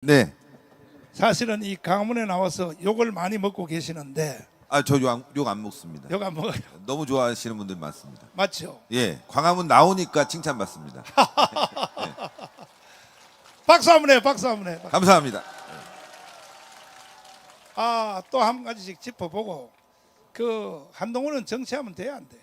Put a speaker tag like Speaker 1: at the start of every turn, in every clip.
Speaker 1: 네.
Speaker 2: 사실은 이 강화문에 나와서 욕을 많이 먹고 계시는데
Speaker 1: 저 욕 안 먹습니다.
Speaker 2: 욕 안 먹어요.
Speaker 1: 너무 좋아하시는 분들 많습니다.
Speaker 2: 맞죠?
Speaker 1: 예, 광화문 나오니까 칭찬받습니다.
Speaker 2: 박수 한번 해요. 박수 한번 해요.
Speaker 1: 감사합니다.
Speaker 2: 또 한 가지씩 짚어보고 그 한동훈은 정치하면 돼야 안 돼요?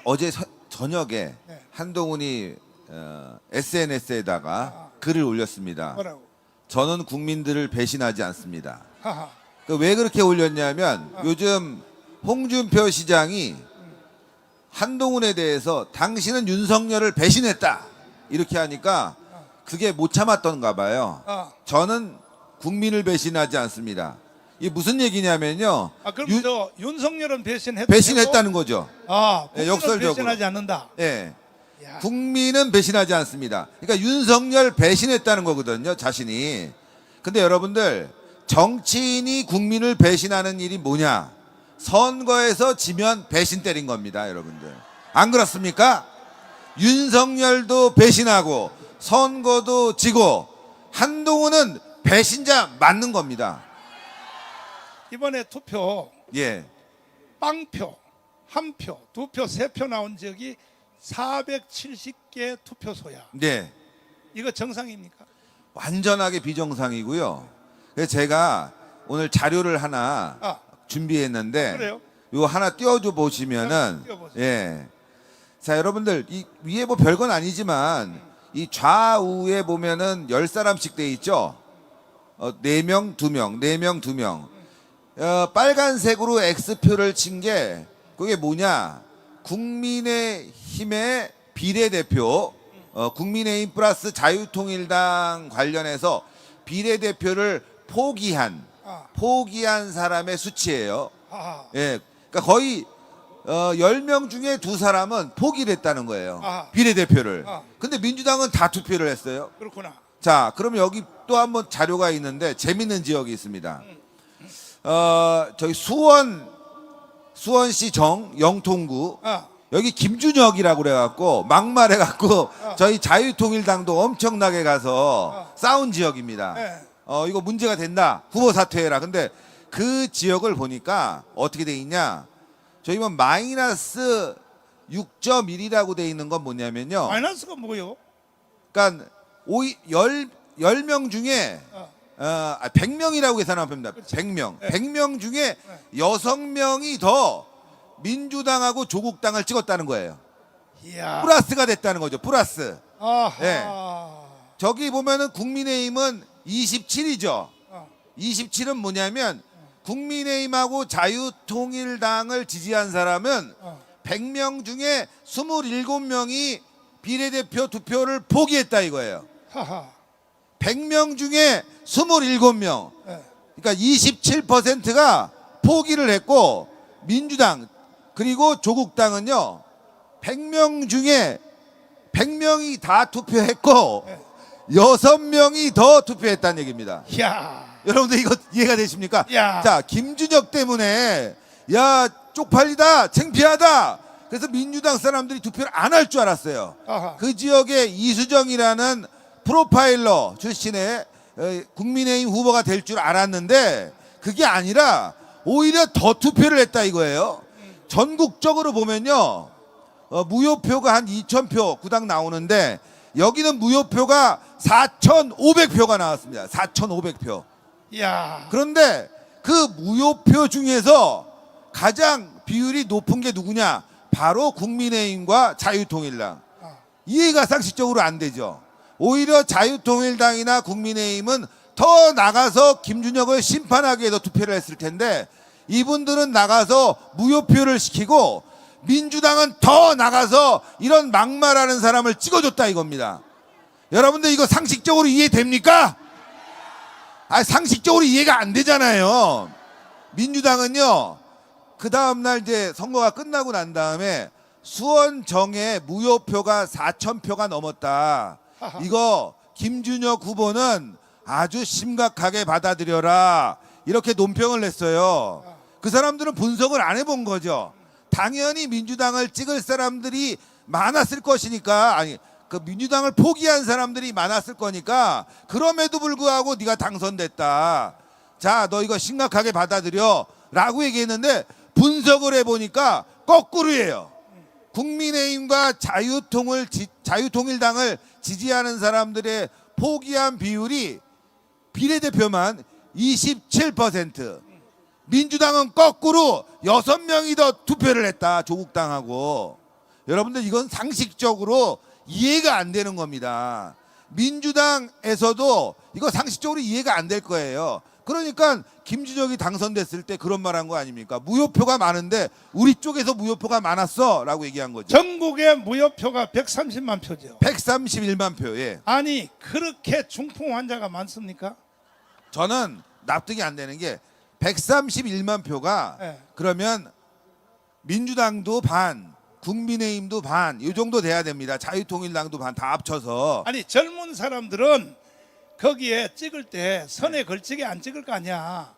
Speaker 1: 어제 저녁에
Speaker 2: 네.
Speaker 1: 한동훈이 SNS에다가 글을 올렸습니다.
Speaker 2: 뭐라고?
Speaker 1: 저는 국민들을 배신하지 않습니다.
Speaker 2: 하하.
Speaker 1: 왜 그렇게 올렸냐면 요즘 홍준표 시장이 한동훈에 대해서 당신은 윤석열을 배신했다 이렇게 하니까 그게 못 참았던가 봐요. 저는 국민을 배신하지 않습니다. 이게 무슨 얘기냐면요.
Speaker 2: 그럼 저 윤석열은
Speaker 1: 배신했다는 거죠.
Speaker 2: 국민은
Speaker 1: 역설적으로.
Speaker 2: 배신하지 않는다.
Speaker 1: 예.
Speaker 2: 야.
Speaker 1: 국민은 배신하지 않습니다. 그러니까 윤석열 배신했다는 거거든요, 자신이. 근데 여러분들, 정치인이 국민을 배신하는 일이 뭐냐? 선거에서 지면 배신 때린 겁니다, 여러분들. 안 그렇습니까? 윤석열도 배신하고 선거도 지고 한동훈은 배신자 맞는 겁니다.
Speaker 2: 이번에 투표
Speaker 1: 예.
Speaker 2: 빵표, 한 표, 두 표, 세 표 나온 적이 470개 투표소야.
Speaker 1: 네.
Speaker 2: 이거 정상입니까?
Speaker 1: 완전하게 비정상이고요. 그래서 제가 오늘 자료를 하나 준비했는데
Speaker 2: 그래요?
Speaker 1: 이거 하나 띄워줘 보시면은
Speaker 2: 띄워보세요.
Speaker 1: 예. 자, 여러분들 이 위에 뭐 별건 아니지만 이 좌우에 보면은 10사람씩 돼 있죠. 4명, 2명, 4명, 2명. 빨간색으로 X표를 친 게 그게 뭐냐? 국민의힘의 비례대표, 국민의힘 플러스 자유통일당 관련해서 비례대표를 포기한 사람의 수치예요. 예, 그러니까 거의 10명 중에 2사람은 포기를 했다는 거예요. 비례대표를. 근데 민주당은 다 투표를 했어요.
Speaker 2: 그렇구나.
Speaker 1: 자, 그럼 여기 또 한번 자료가 있는데 재밌는 지역이 있습니다. 저기 수원시 영통구 여기 김준혁이라고 그래갖고 막말해갖고 저희 자유통일당도 엄청나게 가서 싸운 지역입니다. 이거 문제가 된다. 후보 사퇴해라. 근데 그 지역을 보니까 어떻게 돼 있냐? 저희 뭐 마이너스 6.1이라고 돼 있는 건 뭐냐면요.
Speaker 2: 마이너스가 뭐요?
Speaker 1: 그러니까 10명 중에 100명이라고 계산하면 됩니다. 100명. 100명 중에 6명이 더 민주당하고 조국당을 찍었다는 거예요.
Speaker 2: 이야.
Speaker 1: 플러스가 됐다는 거죠. 플러스.
Speaker 2: 아하.
Speaker 1: 예. 저기 보면은 국민의힘은 27이죠. 27은 뭐냐면 국민의힘하고 자유통일당을 지지한 사람은 100명 중에 27명이 비례대표 투표를 포기했다 이거예요.
Speaker 2: 하하.
Speaker 1: 100명 중에 27명.
Speaker 2: 예.
Speaker 1: 그러니까 27%가 포기를 했고 민주당 그리고 조국당은요 100명 중에 100명이 다 투표했고 6명이 더 투표했다는 얘기입니다.
Speaker 2: 이야.
Speaker 1: 여러분들 이거 이해가 되십니까?
Speaker 2: 야.
Speaker 1: 자, 김준혁 때문에 야 쪽팔리다 창피하다 그래서 민주당 사람들이 투표를 안 할 줄 알았어요.
Speaker 2: 아하.
Speaker 1: 그 지역에 이수정이라는 프로파일러 출신의 국민의힘 후보가 될 줄 알았는데 그게 아니라 오히려 더 투표를 했다 이거예요. 전국적으로 보면요 무효표가 한 2,000표 구당 나오는데 여기는 무효표가 4,500표가 나왔습니다. 4,500표.
Speaker 2: 이야.
Speaker 1: 그런데 그 무효표 중에서 가장 비율이 높은 게 누구냐? 바로 국민의힘과 자유통일당. 이해가 상식적으로 안 되죠. 오히려 자유통일당이나 국민의힘은 더 나가서 김준혁을 심판하기 위해서 투표를 했을 텐데 이분들은 나가서 무효표를 시키고 민주당은 더 나가서 이런 막말하는 사람을 찍어줬다 이겁니다. 여러분들 이거 상식적으로 이해됩니까? 상식적으로 이해가 안 되잖아요. 민주당은요 그 다음날 이제 선거가 끝나고 난 다음에 수원정에 무효표가 4,000표가 넘었다. 이거 김준혁 후보는 아주 심각하게 받아들여라 이렇게 논평을 냈어요. 그 사람들은 분석을 안 해본 거죠. 당연히 민주당을 찍을 사람들이 많았을 것이니까 그 민주당을 포기한 사람들이 많았을 거니까 그럼에도 불구하고 네가 당선됐다. 자, 너 이거 심각하게 받아들여 라고 얘기했는데 분석을 해보니까 거꾸로예요. 국민의힘과 자유통일당을 지지하는 사람들의 포기한 비율이 비례대표만 27%, 민주당은 거꾸로 6명이 더 투표를 했다. 조국당하고. 여러분들 이건 상식적으로 이해가 안 되는 겁니다. 민주당에서도 이거 상식적으로 이해가 안 될 거예요. 그러니까 김진혁이 당선됐을 때 그런 말 한 거 아닙니까? 무효표가 많은데 우리 쪽에서 무효표가 많았어 라고 얘기한 거죠.
Speaker 2: 전국의 무효표가 130만 표죠.
Speaker 1: 131만 표. 예.
Speaker 2: 아니 그렇게 중풍 환자가 많습니까?
Speaker 1: 저는 납득이 안 되는 게 131만 표가
Speaker 2: 예.
Speaker 1: 그러면 민주당도 반, 국민의힘도 반, 이 정도 돼야 됩니다. 자유통일당도 반 다 합쳐서.
Speaker 2: 아니 젊은 사람들은 거기에 찍을 때 선에 걸치게 안 찍을 거 아니야.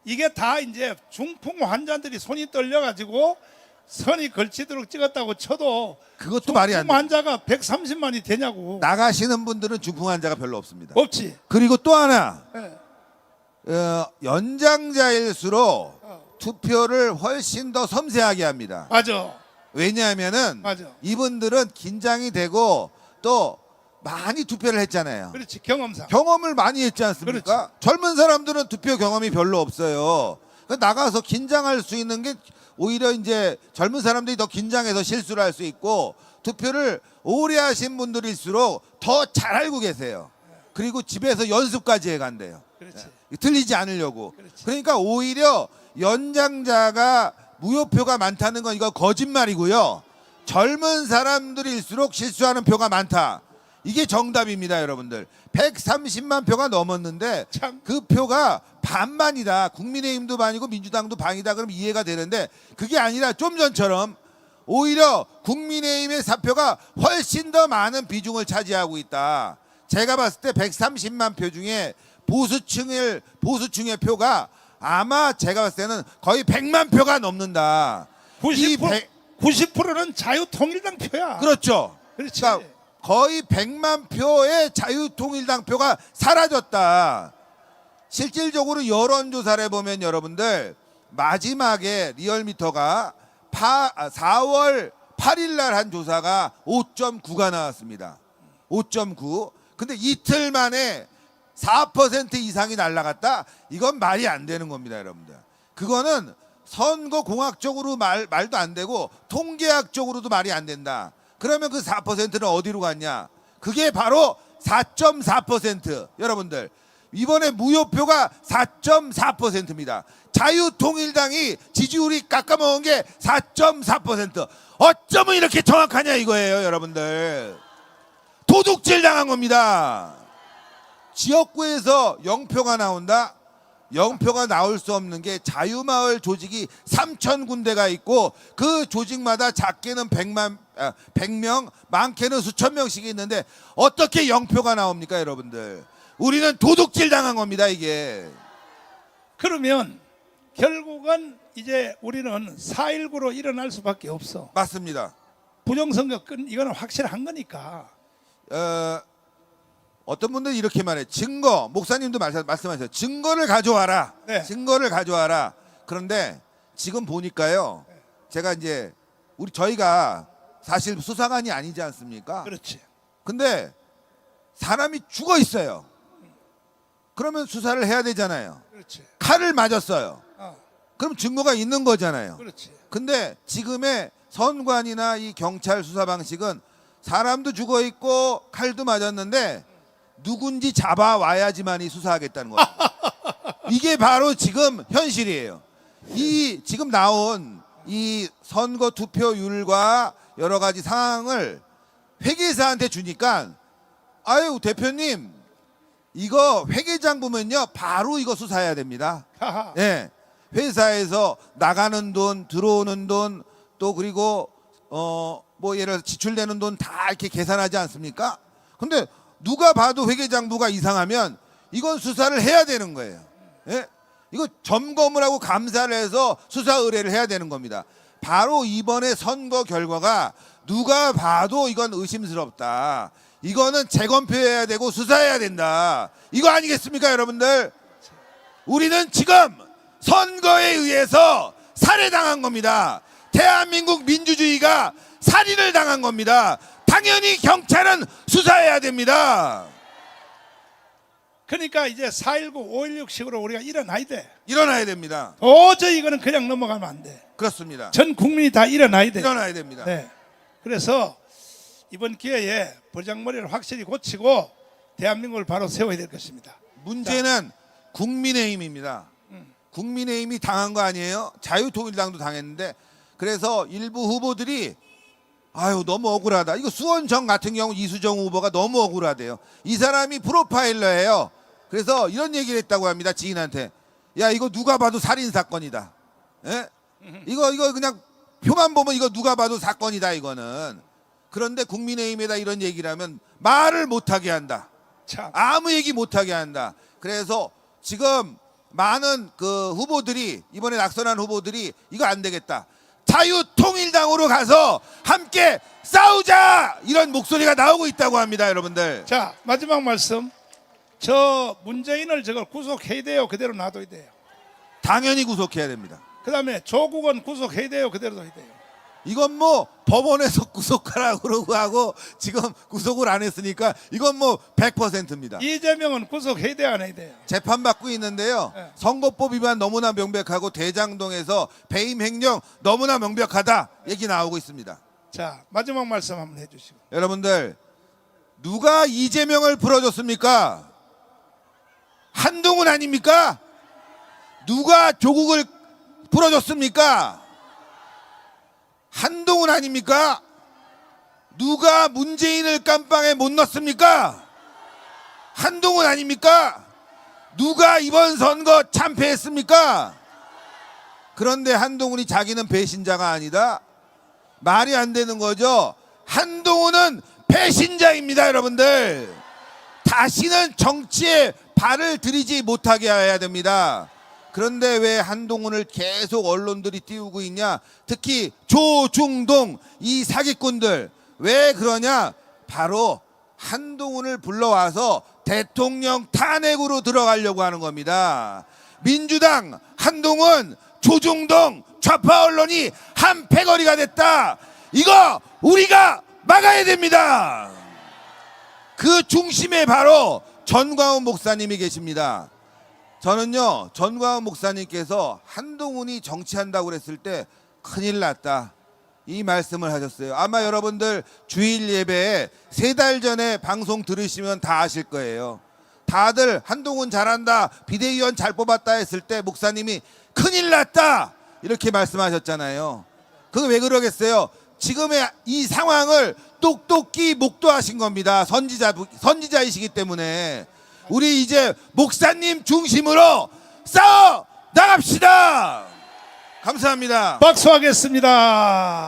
Speaker 2: 이게 다 이제 중풍 환자들이 손이 떨려가지고 선이 걸치도록 찍었다고 쳐도
Speaker 1: 그것도 말이 안
Speaker 2: 중풍
Speaker 1: 돼.
Speaker 2: 환자가 130만이 되냐고.
Speaker 1: 나가시는 분들은 중풍 환자가 별로 없습니다.
Speaker 2: 없지.
Speaker 1: 그리고 또 하나
Speaker 2: 예.
Speaker 1: 연장자일수록 투표를 훨씬 더 섬세하게 합니다.
Speaker 2: 맞아.
Speaker 1: 왜냐하면은
Speaker 2: 맞아.
Speaker 1: 이분들은 긴장이 되고 또 많이 투표를 했잖아요.
Speaker 2: 그렇지. 경험상.
Speaker 1: 경험을 많이 했지 않습니까? 젊은 사람들은 투표 경험이 별로 없어요. 그러니까 나가서 긴장할 수 있는 게 오히려 이제 젊은 사람들이 더 긴장해서 실수를 할 수 있고 투표를 오래 하신 분들일수록 더 잘 알고 계세요. 그리고 집에서 연습까지 해간대요.
Speaker 2: 그렇지.
Speaker 1: 틀리지 않으려고.
Speaker 2: 그렇지.
Speaker 1: 그러니까 오히려 연장자가 무효표가 많다는 건 이거 거짓말이고요. 젊은 사람들일수록 실수하는 표가 많다. 이게 정답입니다, 여러분들. 130만 표가 넘었는데
Speaker 2: 참.
Speaker 1: 그 표가 반반이다. 국민의힘도 반이고 민주당도 반이다. 그럼 이해가 되는데 그게 아니라 좀 전처럼 오히려 국민의힘의 사표가 훨씬 더 많은 비중을 차지하고 있다. 제가 봤을 때 130만 표 중에 보수층의 표가 아마 제가 봤을 때는 거의 100만 표가 넘는다.
Speaker 2: 90%는 자유통일당 표야.
Speaker 1: 그렇죠.
Speaker 2: 그렇지.
Speaker 1: 그러니까 거의 100만 표의 자유통일당 표가 사라졌다. 실질적으로 여론조사를 해보면 여러분들 마지막에 리얼미터가 4월 8일 날 한 조사가 5.9가 나왔습니다. 5.9. 근데 이틀 만에 4% 이상이 날라갔다? 이건 말이 안 되는 겁니다, 여러분들. 그거는 선거공학적으로 말도 안 되고 통계학적으로도 말이 안 된다. 그러면 그 4%는 어디로 갔냐? 그게 바로 4.4%. 여러분들 이번에 무효표가 4.4%입니다. 자유통일당이 지지율이 깎아먹은 게 4.4%. 어쩌면 이렇게 정확하냐 이거예요, 여러분들. 도둑질 당한 겁니다. 지역구에서 0표가 나온다? 0표가 나올 수 없는 게 자유마을 조직이 3,000군데가 있고 그 조직마다 작게는 100명, 많게는 수천 명씩 있는데 어떻게 0표가 나옵니까, 여러분들? 우리는 도둑질 당한 겁니다, 이게.
Speaker 2: 그러면 결국은 이제 우리는 4.19로 일어날 수밖에 없어.
Speaker 1: 맞습니다.
Speaker 2: 부정선거 이거는 확실한 거니까.
Speaker 1: 어떤 분들은 이렇게 말해. 증거, 목사님도 말씀하셨어요. 증거를 가져와라.
Speaker 2: 네.
Speaker 1: 증거를 가져와라. 그런데 지금 보니까요. 제가 이제 저희가 사실 수사관이 아니지 않습니까?
Speaker 2: 그렇지.
Speaker 1: 근데 사람이 죽어 있어요. 그러면 수사를 해야 되잖아요.
Speaker 2: 그렇지.
Speaker 1: 칼을 맞았어요.
Speaker 2: 어,
Speaker 1: 그럼 증거가 있는 거잖아요.
Speaker 2: 그렇지.
Speaker 1: 근데 지금의 선관이나 이 경찰 수사 방식은 사람도 죽어 있고 칼도 맞았는데 누군지 잡아와야지만이 수사하겠다는 거예요. 이게 바로 지금 현실이에요. 이 지금 나온 이 선거 투표율과 여러 가지 상황을 회계사한테 주니까 아유 대표님 이거 회계장 보면요 바로 이거 수사해야 됩니다.
Speaker 2: 하하.
Speaker 1: 예, 회사에서 나가는 돈, 들어오는 돈, 또 그리고 뭐 예를 들어 지출되는 돈 다 이렇게 계산하지 않습니까? 근데 누가 봐도 회계장부가 이상하면 이건 수사를 해야 되는 거예요. 예? 이거 점검을 하고 감사를 해서 수사 의뢰를 해야 되는 겁니다. 바로 이번에 선거 결과가 누가 봐도 이건 의심스럽다. 이거는 재검표해야 되고 수사해야 된다. 이거 아니겠습니까, 여러분들? 우리는 지금 선거에 의해서 살해당한 겁니다. 대한민국 민주주의가 살인을 당한 겁니다. 당연히 경찰은 수사해야 됩니다.
Speaker 2: 그러니까 이제 4.19, 5.16식으로 우리가 일어나야 돼.
Speaker 1: 일어나야 됩니다.
Speaker 2: 도저히 이거는 그냥 넘어가면 안 돼.
Speaker 1: 그렇습니다.
Speaker 2: 전 국민이 다 일어나야 돼.
Speaker 1: 일어나야 됩니다.
Speaker 2: 네. 그래서 이번 기회에 버장머리를 확실히 고치고 대한민국을 바로 세워야 될 것입니다.
Speaker 1: 문제는 국민의힘입니다. 국민의힘이 당한 거 아니에요? 자유통일당도 당했는데, 그래서 일부 후보들이 아유 너무 억울하다. 이거 수원정 같은 경우 이수정 후보가 너무 억울하대요. 이 사람이 프로파일러예요. 그래서 이런 얘기를 했다고 합니다. 지인한테. 야 이거 누가 봐도 살인 사건이다. 예? 이거 그냥 표만 보면 이거 누가 봐도 사건이다 이거는. 그런데 국민의힘에다 이런 얘기를 하면 말을 못하게 한다.
Speaker 2: 참.
Speaker 1: 아무 얘기 못하게 한다. 그래서 지금 많은 그 후보들이, 이번에 낙선한 후보들이 이거 안 되겠다, 자유통일당으로 가서 함께 싸우자, 이런 목소리가 나오고 있다고 합니다. 여러분들.
Speaker 2: 자, 마지막 말씀. 저 문재인을 저걸 구속해야 돼요? 그대로 놔둬야 돼요?
Speaker 1: 당연히 구속해야 됩니다.
Speaker 2: 그 다음에 조국은 구속해야 돼요? 그대로 둬야 돼요?
Speaker 1: 이건 뭐 법원에서 구속하라고 그러고 하고 지금 구속을 안 했으니까 이건 뭐 100%입니다.
Speaker 2: 이재명은 구속해야 돼요? 안 해야 돼요?
Speaker 1: 재판받고 있는데요.
Speaker 2: 네.
Speaker 1: 선거법 위반 너무나 명백하고 대장동에서 배임 횡령 너무나 명백하다 얘기 나오고 있습니다.
Speaker 2: 자, 마지막 말씀 한번 해주시고.
Speaker 1: 여러분들, 누가 이재명을 풀어줬습니까? 한동훈 아닙니까? 누가 조국을 풀어줬습니까? 한동훈 아닙니까? 누가 문재인을 깜빵에 못 넣습니까? 한동훈 아닙니까? 누가 이번 선거 참패했습니까? 그런데 한동훈이 자기는 배신자가 아니다? 말이 안 되는 거죠. 한동훈은 배신자입니다, 여러분들. 다시는 정치에 발을 들이지 못하게 해야 됩니다. 그런데 왜 한동훈을 계속 언론들이 띄우고 있냐? 특히 조중동 이 사기꾼들 왜 그러냐? 바로 한동훈을 불러와서 대통령 탄핵으로 들어가려고 하는 겁니다. 민주당, 한동훈, 조중동 좌파 언론이 한 패거리가 됐다. 이거 우리가 막아야 됩니다. 그 중심에 바로 전광훈 목사님이 계십니다. 저는요, 전광훈 목사님께서 한동훈이 정치한다고 그랬을 때 큰일 났다, 이 말씀을 하셨어요. 아마 여러분들 주일 예배에 3달 전에 방송 들으시면 다 아실 거예요. 다들 한동훈 잘한다, 비대위원 잘 뽑았다 했을 때 목사님이 큰일 났다 이렇게 말씀하셨잖아요. 그거 왜 그러겠어요? 지금의 이 상황을 똑똑히 목도하신 겁니다. 선지자이시기 때문에. 우리 이제 목사님 중심으로 싸워 나갑시다. 감사합니다.
Speaker 2: 박수하겠습니다.